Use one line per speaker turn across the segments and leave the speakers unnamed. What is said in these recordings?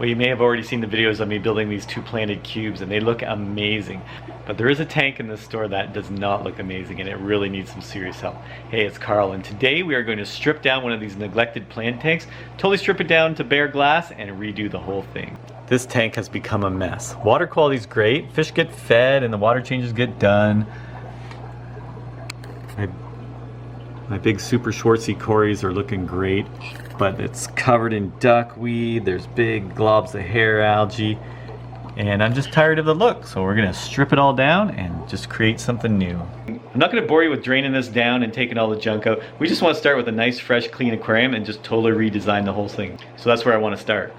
Well, you may have already seen the videos of me building these 2 planted cubes, and they look amazing. But there is a tank in this store that does not look amazing, and it really needs some serious help. Hey, it's Carl, and today we are going to strip down one of these neglected plant tanks, totally strip it down to bare glass, and redo the whole thing. This tank has become a mess. Water quality is great, fish get fed, and the water changes get done. My big super Schwartzy cories are looking great, but it's covered in duckweed, there's big globs of hair algae, and I'm just tired of the look, so we're gonna strip it all down and just create something new. I'm not gonna bore you with draining this down and taking all the junk out. We just wanna start with a nice, fresh, clean aquarium and just totally redesign the whole thing. So that's where I wanna start.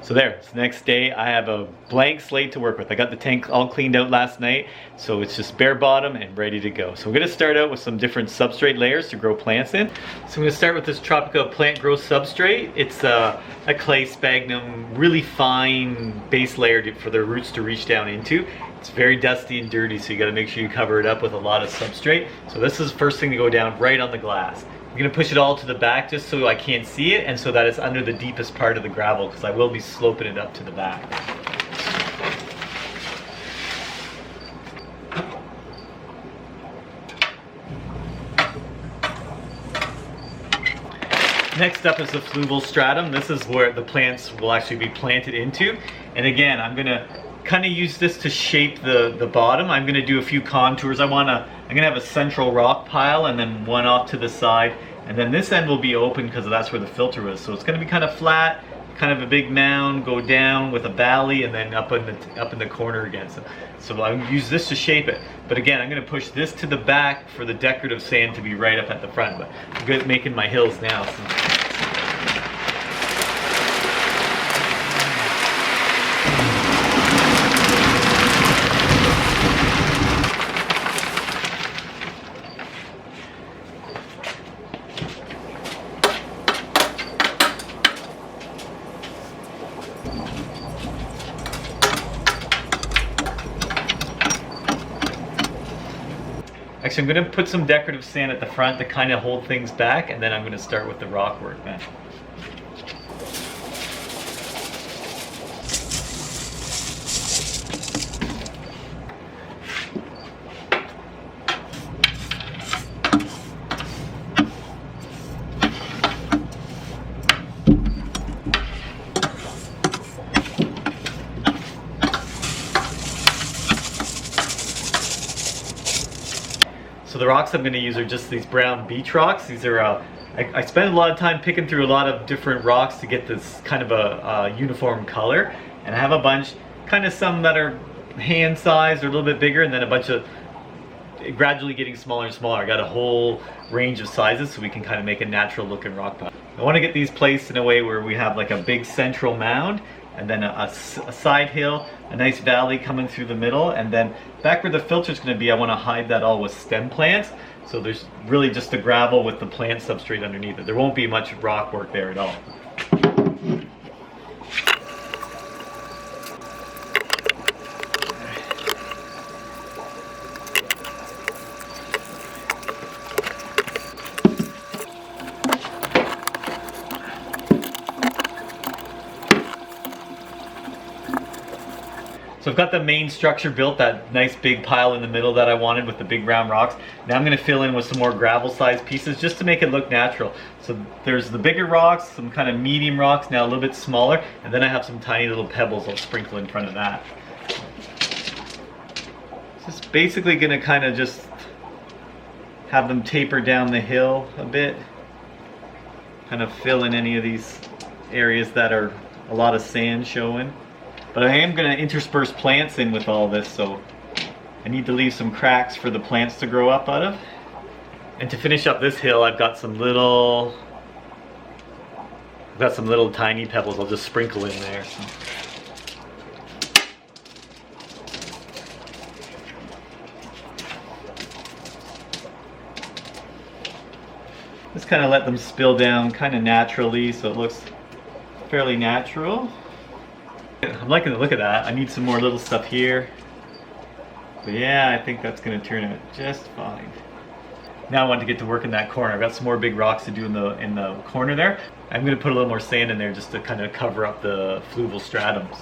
So there, it's the next day. I have a blank slate to work with. I got the tank all cleaned out last night, so it's just bare bottom and ready to go. So I'm gonna start out with some different substrate layers to grow plants in. So I'm gonna start with this Tropical plant growth substrate. It's a clay sphagnum, really fine base layer for the roots to reach down into. It's very dusty and dirty, so you gotta make sure you cover it up with a lot of substrate. So this is the first thing to go down right on the glass. I'm gonna push it all to the back just so I can't see it and so that it's under the deepest part of the gravel, because I will be sloping it up to the back. Next up is the fluval stratum. This is where the plants will actually be planted into. And again, I'm gonna kind of use this to shape the bottom. I'm gonna do a few contours. I'm gonna have a central rock pile and then one off to the side, and then this end will be open because that's where the filter was. So it's gonna be kind of flat, kind of a big mound, go down with a valley, and then up in the corner again. So I'll use this to shape it. But again, I'm gonna push this to the back for the decorative sand to be right up at the front. But I'm good at making my hills now. So. Actually, I'm going to put some decorative sand at the front to kind of hold things back, and then I'm going to start with the rock work then. So the rocks I'm going to use are just these brown beach rocks. These are, I spend a lot of time picking through a lot of different rocks to get this kind of a uniform color. And I have a bunch, kind of some that are hand sized or a little bit bigger, and then a bunch of gradually getting smaller and smaller. I got a whole range of sizes so we can kind of make a natural looking rock pile. I want to get these placed in a way where we have like a big central mound, and then a side hill, a nice valley coming through the middle, and then back where the filter is going to be, I want to hide that all with stem plants. So there's really just the gravel with the plant substrate underneath it. There won't be much rock work there at all. So I've got the main structure built, that nice big pile in the middle that I wanted with the big round rocks. Now I'm going to fill in with some more gravel sized pieces just to make it look natural. So there's the bigger rocks, some kind of medium rocks, now a little bit smaller, and then I have some tiny little pebbles I'll sprinkle in front of that. Just basically going to kind of just have them taper down the hill a bit. Kind of fill in any of these areas that are a lot of sand showing. But I am going to intersperse plants in with all this, so I need to leave some cracks for the plants to grow up out of. And to finish up this hill, I've got some little tiny pebbles I'll just sprinkle in there. So. Just kind of let them spill down kind of naturally so it looks fairly natural. I'm liking the look of that. I need some more little stuff here. But yeah, I think that's going to turn out just fine. Now I want to get to work in that corner. I've got some more big rocks to do in the corner there. I'm going to put a little more sand in there just to kind of cover up the fluval stratums.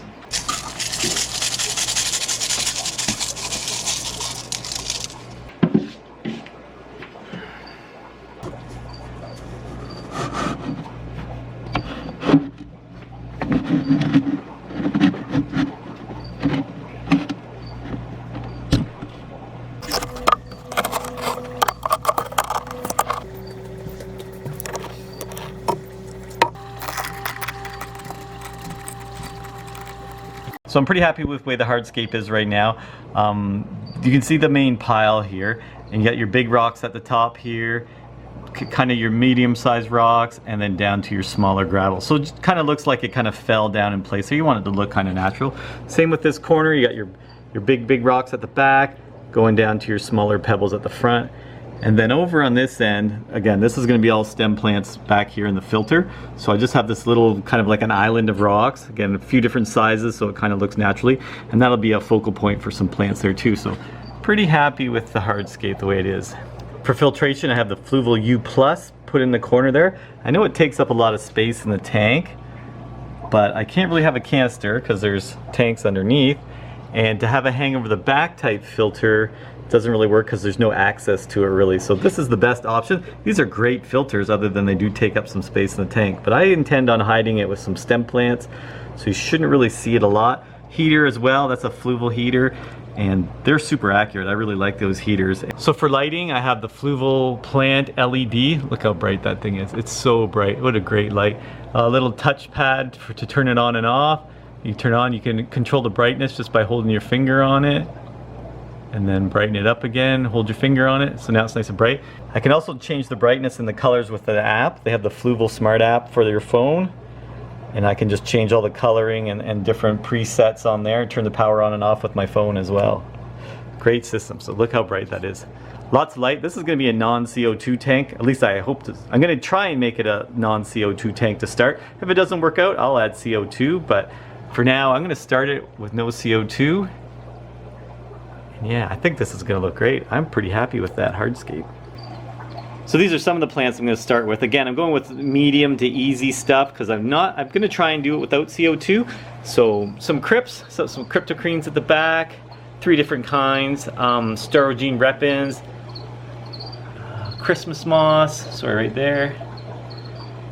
So I'm pretty happy with the way the hardscape is right now. You can see the main pile here, and you got your big rocks at the top here, kind of your medium-sized rocks, and then down to your smaller gravel. So it kind of looks like it kind of fell down in place. So you want it to look kind of natural. Same with this corner. You got your big rocks at the back, going down to your smaller pebbles at the front. And then over on this end, again, this is going to be all stem plants back here in the filter. So I just have this little kind of like an island of rocks. Again, a few different sizes, so it kind of looks naturally. And that'll be a focal point for some plants there too. So pretty happy with the hardscape the way it is. For filtration, I have the Fluval U Plus put in the corner there. I know it takes up a lot of space in the tank, but I can't really have a canister because there's tanks underneath. And to have a hang over the back type filter doesn't really work because there's no access to it really. So this is the best option. These are great filters other than they do take up some space in the tank. But I intend on hiding it with some stem plants, so you shouldn't really see it a lot. Heater as well, that's a Fluval heater, and they're super accurate. I really like those heaters. So for lighting, I have the Fluval Plant LED. Look how bright that thing is. It's so bright. What a great light. A little touchpad to turn it on and off. You turn on, you can control the brightness just by holding your finger on it. And then brighten it up again, hold your finger on it, so now it's nice and bright. I can also change the brightness and the colors with the app. They have the Fluval Smart app for your phone, and I can just change all the coloring and different presets on there, turn the power on and off with my phone as well. Great system, so look how bright that is. Lots of light. This is going to be a non-CO2 tank, at least I hope to. I'm going to try and make it a non-CO2 tank to start. If it doesn't work out, I'll add CO2, but for now I'm going to start it with no CO2. Yeah, I think this is going to look great. I'm pretty happy with that hardscape. So these are some of the plants I'm going to start with. Again, I'm going with medium to easy stuff because I'm going to try and do it without CO2. So some crypts, so some cryptocrines at the back, 3 different kinds, Starogene repens, Christmas moss, sorry, right there,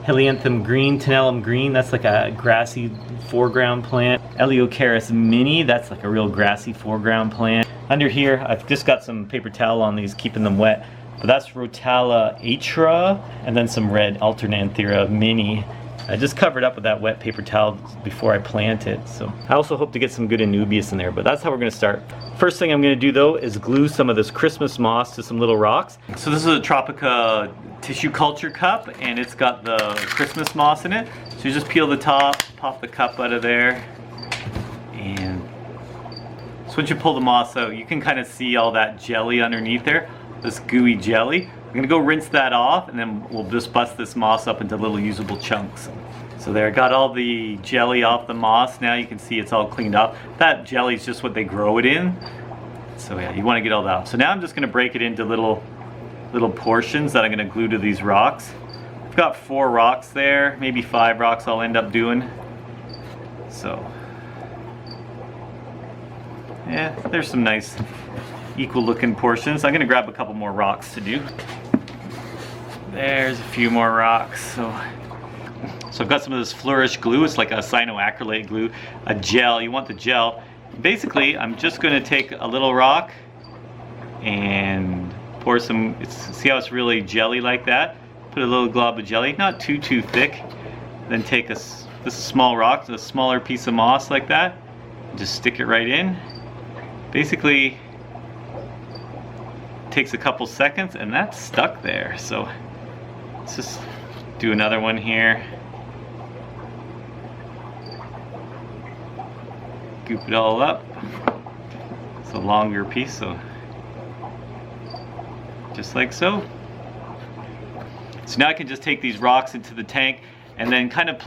Helianthus green, Tenellum green, that's like a grassy foreground plant, Eleocharis mini, that's like a real grassy foreground plant. Under here, I've just got some paper towel on these, keeping them wet. But that's Rotala atra, and then some red Alternanthera mini. I just covered up with that wet paper towel before I plant it. So I also hope to get some good Anubias in there, but that's how we're gonna start. First thing I'm gonna do though is glue some of this Christmas moss to some little rocks. So this is a Tropica tissue culture cup, and it's got the Christmas moss in it. So you just peel the top, pop the cup out of there, and so once you pull the moss out, you can kind of see all that jelly underneath there, this gooey jelly. I'm gonna go rinse that off, and then we'll just bust this moss up into little usable chunks. So there, I got all the jelly off the moss. Now you can see it's all cleaned up. That jelly is just what they grow it in. So yeah, you want to get all that off. So now I'm just gonna break it into little portions that I'm gonna glue to these rocks. I've got 4 rocks there, maybe 5 rocks I'll end up doing. So yeah, there's some nice equal looking portions. I'm gonna grab a couple more rocks to do. There's a few more rocks. So I've got some of this Flourish glue. It's like a cyanoacrylate glue, a gel. You want the gel. Basically, I'm just gonna take a little rock and pour some, see how it's really jelly like that? Put a little glob of jelly, not too thick. Then take this small rock, a smaller piece of moss like that, and just stick it right in. Basically takes a couple seconds and that's stuck there. So let's just do another one here. Goop it all up. It's a longer piece, so just like so. So now I can just take these rocks into the tank, and then kind of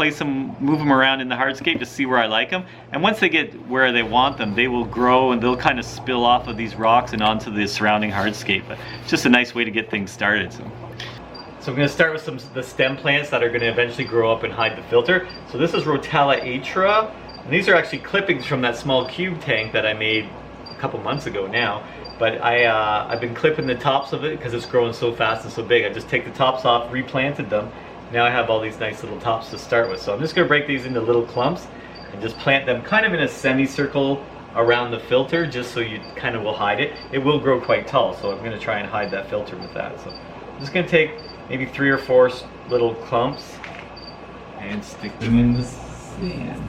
move them around in the hardscape to see where I like them. And once they get where they want them, they will grow and they'll kind of spill off of these rocks and onto the surrounding hardscape. But it's just a nice way to get things started. So I'm going to start with the stem plants that are going to eventually grow up and hide the filter. So this is Rotella atra, and these are actually clippings from that small cube tank that I made a couple months ago now. But I've been clipping the tops of it because it's growing so fast and so big. I just take the tops off, replanted them. Now I have all these nice little tops to start with. So I'm just going to break these into little clumps and just plant them kind of in a semicircle around the filter, just so you kind of will hide it. It will grow quite tall, so I'm going to try and hide that filter with that. So I'm just going to take maybe 3 or 4 little clumps and stick them in the sand.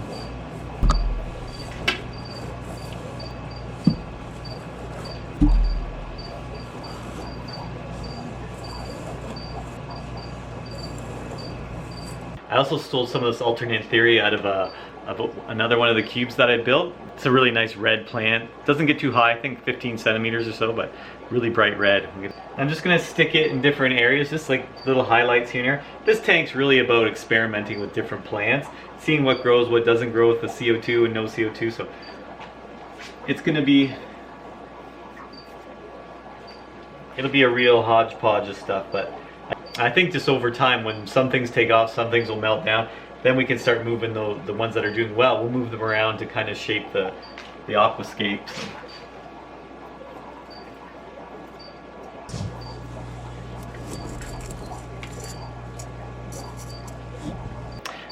I also stole some of this alternate theory out of another one of the cubes that I built. It's a really nice red plant. Doesn't get too high, I think 15 centimeters or so, but really bright red. I'm just gonna stick it in different areas, just like little highlights here and there. This tank's really about experimenting with different plants, seeing what grows, what doesn't grow with the CO2 and no CO2. So it's gonna be, it'll be a real hodgepodge of stuff, but I think just over time, when some things take off, some things will melt down, then we can start moving the ones that are doing well. We'll move them around to kind of shape the aquascapes.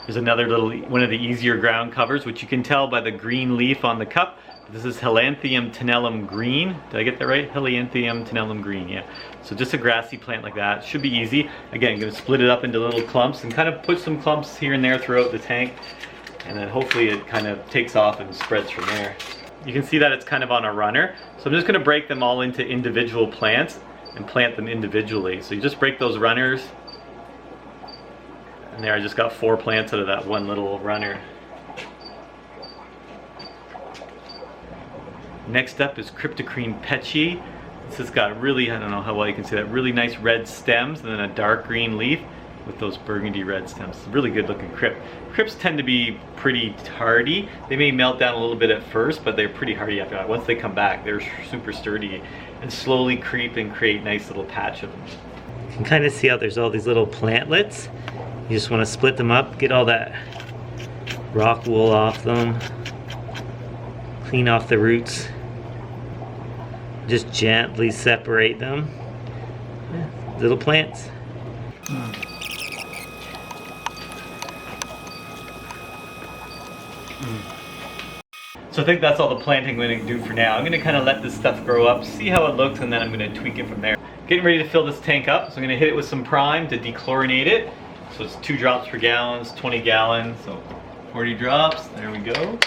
There's another one of the easier ground covers, which you can tell by the green leaf on the cup. This is Helianthemum tenellum green. Did I get that right? Helianthemum tenellum green, yeah. So just a grassy plant like that. Should be easy. Again, I'm going to split it up into little clumps and kind of put some clumps here and there throughout the tank. And then hopefully it kind of takes off and spreads from there. You can see that it's kind of on a runner. So I'm just going to break them all into individual plants and plant them individually. So you just break those runners. And there I just got 4 plants out of that one little runner. Next up is Cryptocrene petchi. This has got really, I don't know how well you can see that, really nice red stems and then a dark green leaf with those burgundy red stems. It's a really good looking crypt. Crypts tend to be pretty hardy. They may melt down a little bit at first, but they're pretty hardy after that. Once they come back, they're super sturdy and slowly creep and create nice little patch of them. You can kind of see how there's all these little plantlets. You just want to split them up, get all that rock wool off them, clean off the roots. Just gently separate them. Yeah, little plants. So I think that's all the planting I'm going to do for now. I'm going to kind of let this stuff grow up, see how it looks, and then I'm going to tweak it from there. Getting ready to fill this tank up, so I'm going to hit it with some prime to dechlorinate it. So it's 2 drops per gallon, it's 20 gallons, so 40 drops, there we go.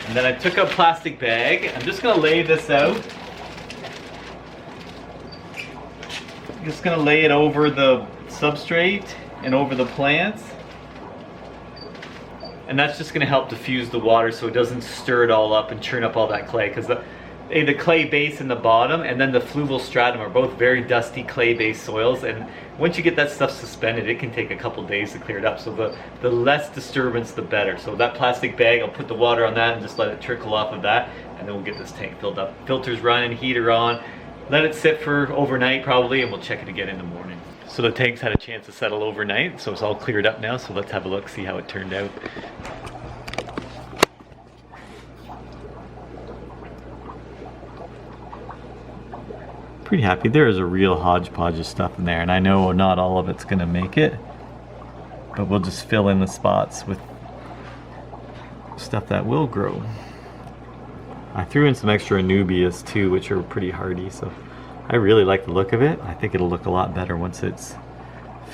And then I took a plastic bag. I'm just going to lay this out. I'm just going to lay it over the substrate and over the plants. And that's just going to help diffuse the water so it doesn't stir it all up and churn up all that clay. Because the clay base in the bottom and then the fluval stratum are both very dusty clay-based soils. And once you get that stuff suspended, it can take a couple days to clear it up. So the less disturbance, the better. So that plastic bag, I'll put the water on that and just let it trickle off of that. And then we'll get this tank filled up. Filter's running, heater on. Let it sit for overnight probably, and we'll check it again in the morning. So the tank's had a chance to settle overnight, so it's all cleared up now. So let's have a look, see how it turned out. Pretty happy. There is a real hodgepodge of stuff in there, and I know not all of it's gonna make it, but we'll just fill in the spots with stuff that will grow. I threw in some extra anubias too, which are pretty hardy, so I really like the look of it. I think it'll look a lot better once it's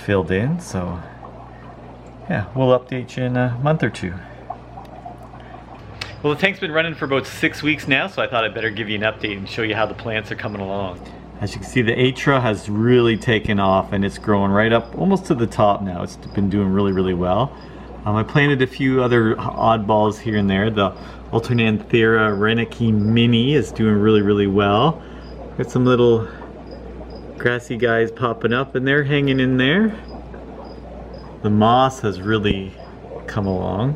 filled in, so yeah, we'll update you in a month or 2. Well, the tank's been running for about 6 weeks now, so I thought I'd better give you an update and show you how the plants are coming along. As you can see, the atra has really taken off and it's growing right up almost to the top now. It's been doing really, really well. I planted a few other oddballs here and there. The Alternanthera Renicky Mini is doing really, really well. Got some little grassy guys popping up and they're hanging in there. The moss has really come along.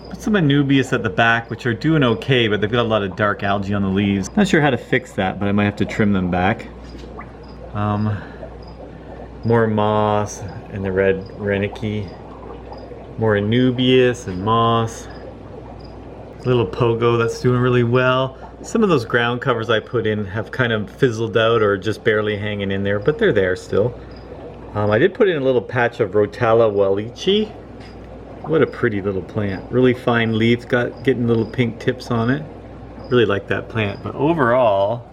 Put some anubias at the back, which are doing okay, but they've got a lot of dark algae on the leaves. Not sure how to fix that, but I might have to trim them back. More moss and the red Renike. More anubias and moss. Little pogo that's doing really well. Some of those ground covers I put in have kind of fizzled out or just barely hanging in there, but they're there still. I did put in a little patch of Rotala Wallichi. What a pretty little plant. Really fine leaves, getting little pink tips on it. Really like that plant, but overall,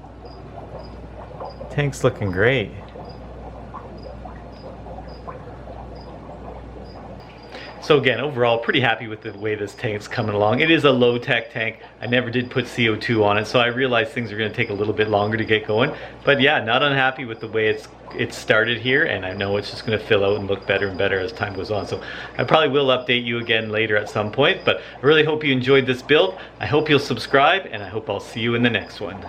tank's looking great. So again, overall, pretty happy with the way this tank's coming along. It is a low-tech tank. I never did put CO2 on it, so I realize things are going to take a little bit longer to get going. But yeah, not unhappy with the way it's started here, and I know it's just going to fill out and look better and better as time goes on. So I probably will update you again later at some point, but I really hope you enjoyed this build. I hope you'll subscribe, and I hope I'll see you in the next one.